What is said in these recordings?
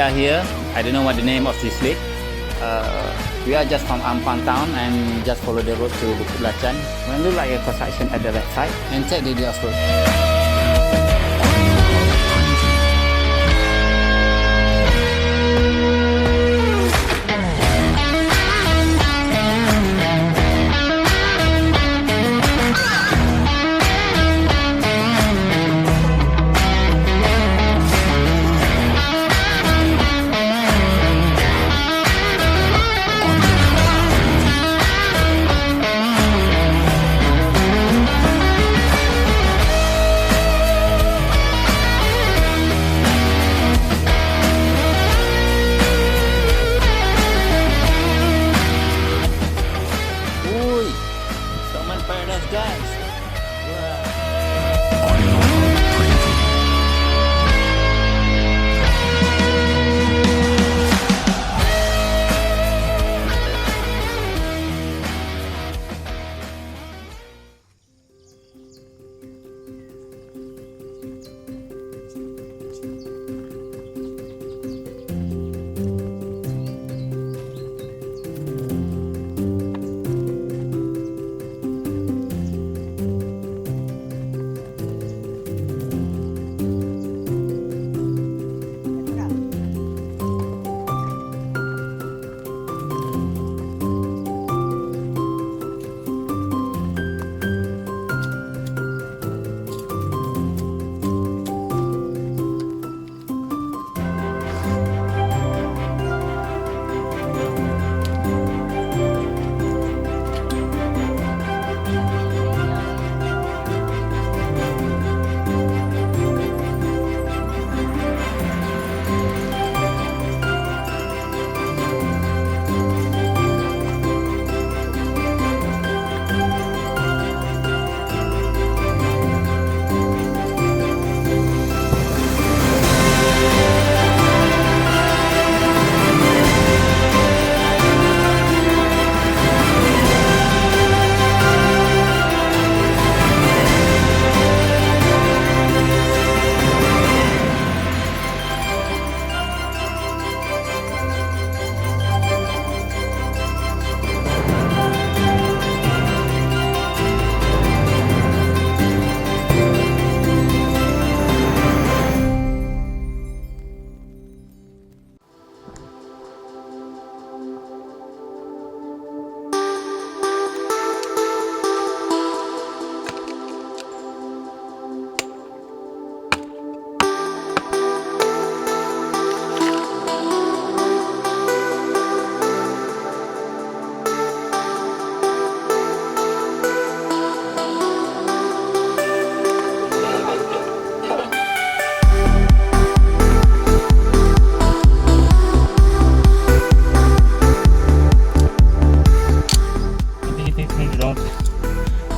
are here. I don't know what the name of this lake. We are just from Ampang town and just follow the road to Bukit Belacan. When look like a construction at the right side and check the off-road. Toman paradise, guys.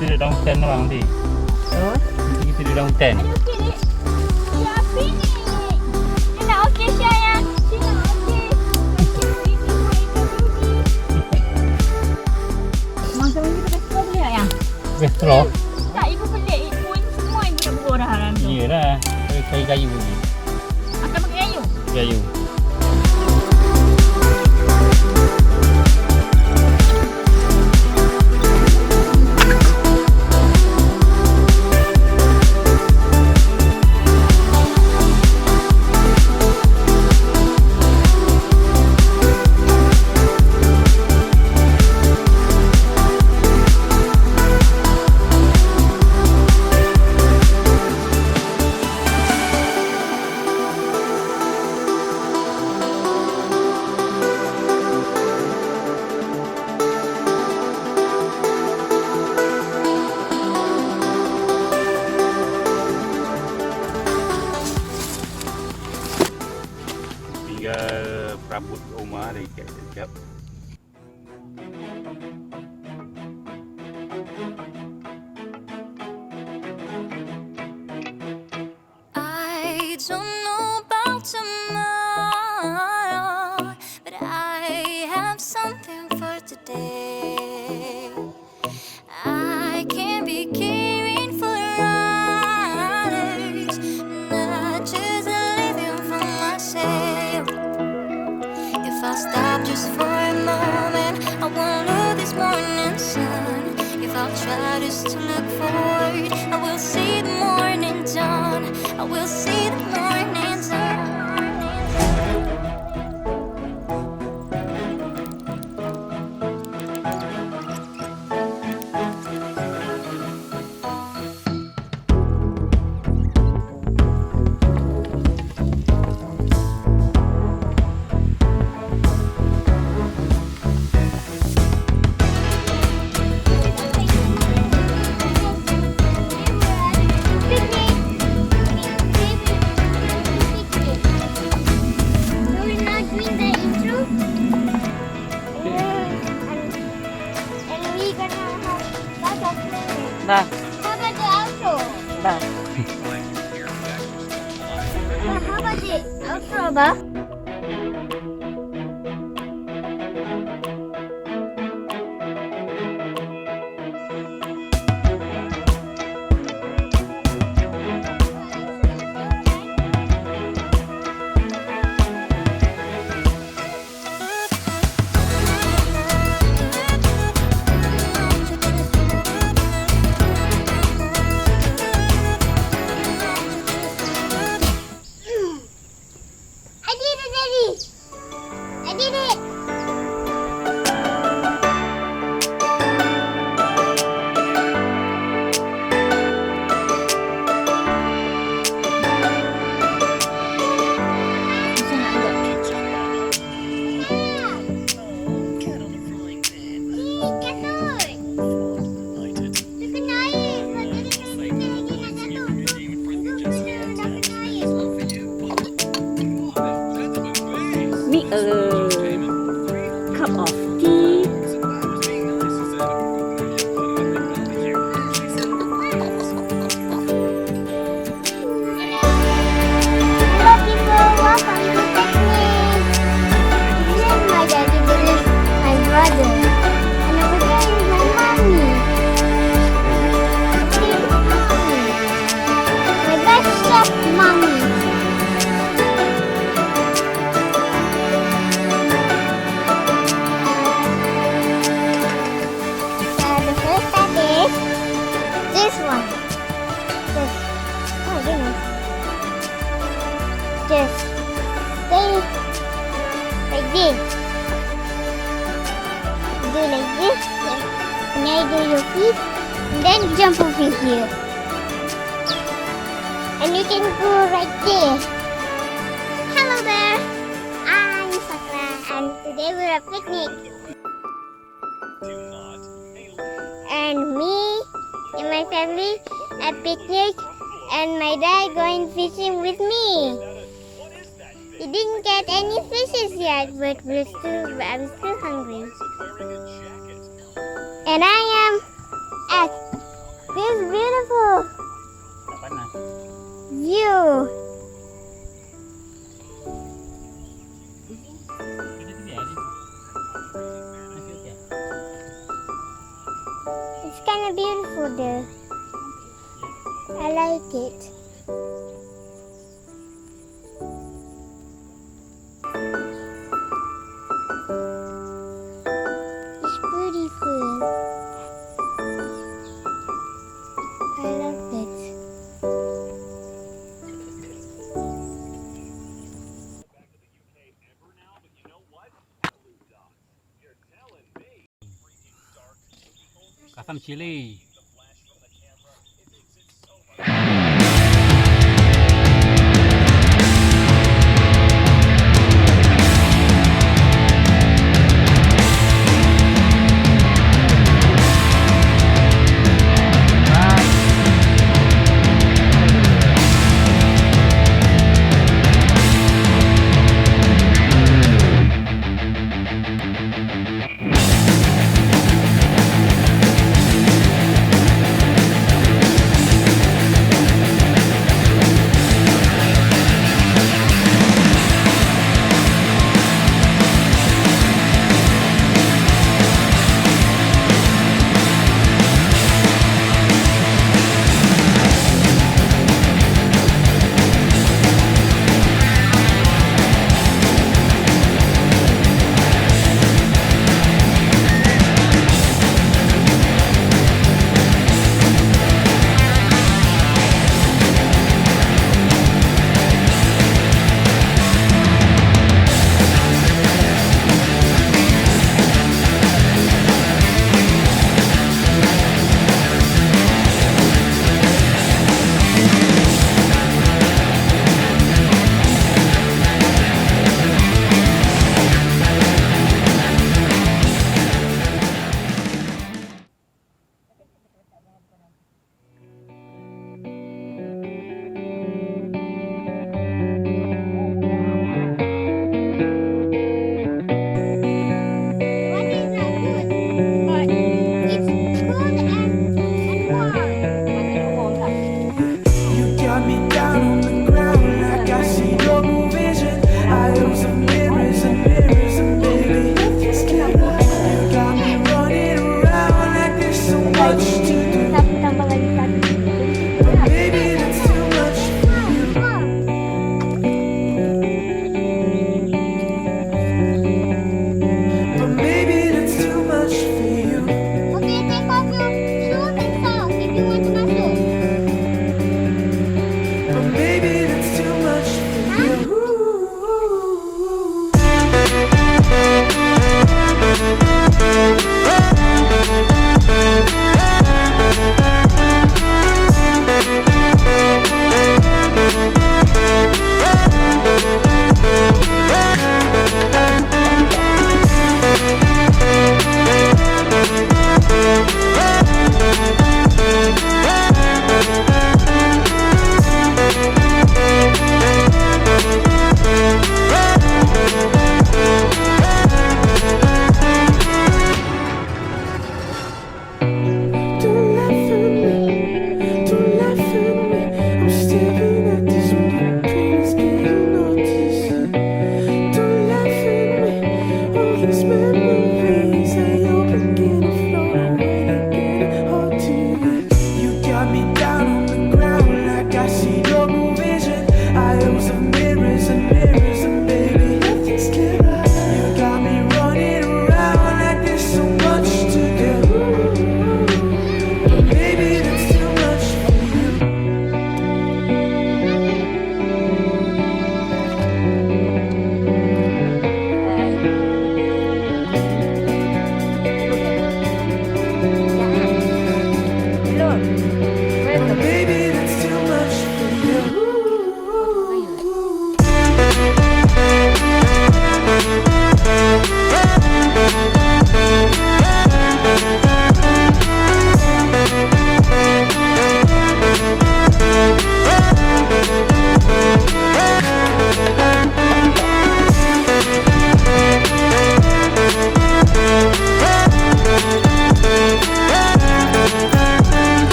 Kita duduk dalam hutan orang nanti. Kita duduk dalam hutan. Okey ni. Ya api ni. Dia nak okey Syah ya. Dia nak okey. Masa ni kita straw boleh tak ya? Straw? Tak, ibu pelik. Pun semua ibu dah berorah dalam tu. Iyalah. Kayu-kayu ni. Akan pakai kayu? Kayu. Tinggal perabot rumah dah ikat sekejap. I don't know about tomorrow, but I have something for today. I can't be caring for others, not just living for myself. I will see the morning sun. Dah, How about the outro? dah. How about the outro, ba? I did it, Daddy! I did it! Ni cup of tea. Hello people, welcome to Picnic. This is my daddy, this is my brother. And over there is my mommy. This is mommy. My best chef mommy. The first step is this one. This. Oh my goodness. Just stay like this. Do like this. And now do your feet. And then jump over here. And you can go right there. Hello there. I'm Sakura. And today we're at picnic. And me and my family at picnic. And my dad going fishing with me. He didn't get any fishes yet, but I'm still hungry. And I am at this beautiful view. It's kind of beautiful there. I like it. It's beautiful. I love it. Kasam chili.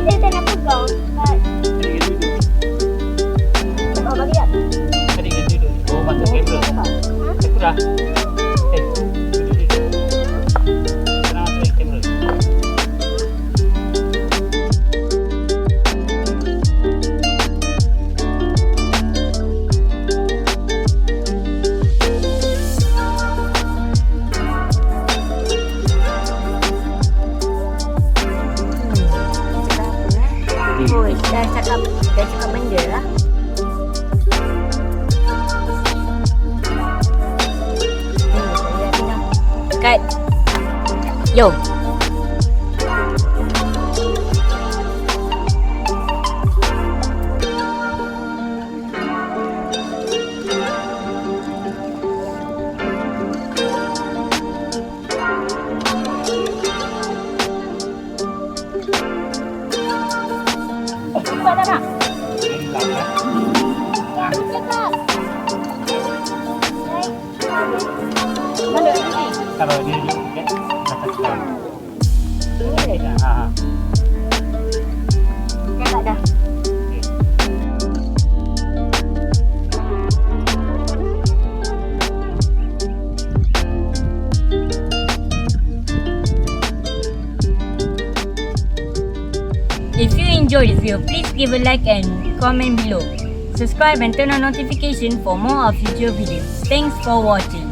dia tak nak pegang. But oh, bagi tak? Tadi kan duduk. Oh, masuk kamera. Dah. Duduk. Sekarang masuk kamera. Oh, dah cakap benda lah. Cut. Yo. Cepat dah nak. Cakap. Mana ni? Kalau dia duduk kan, dah cakap. Ini dia. Ha. Cakap dah. If you enjoyed this video, please give a like and comment below. Subscribe and turn on notification for more of future videos. Thanks for watching.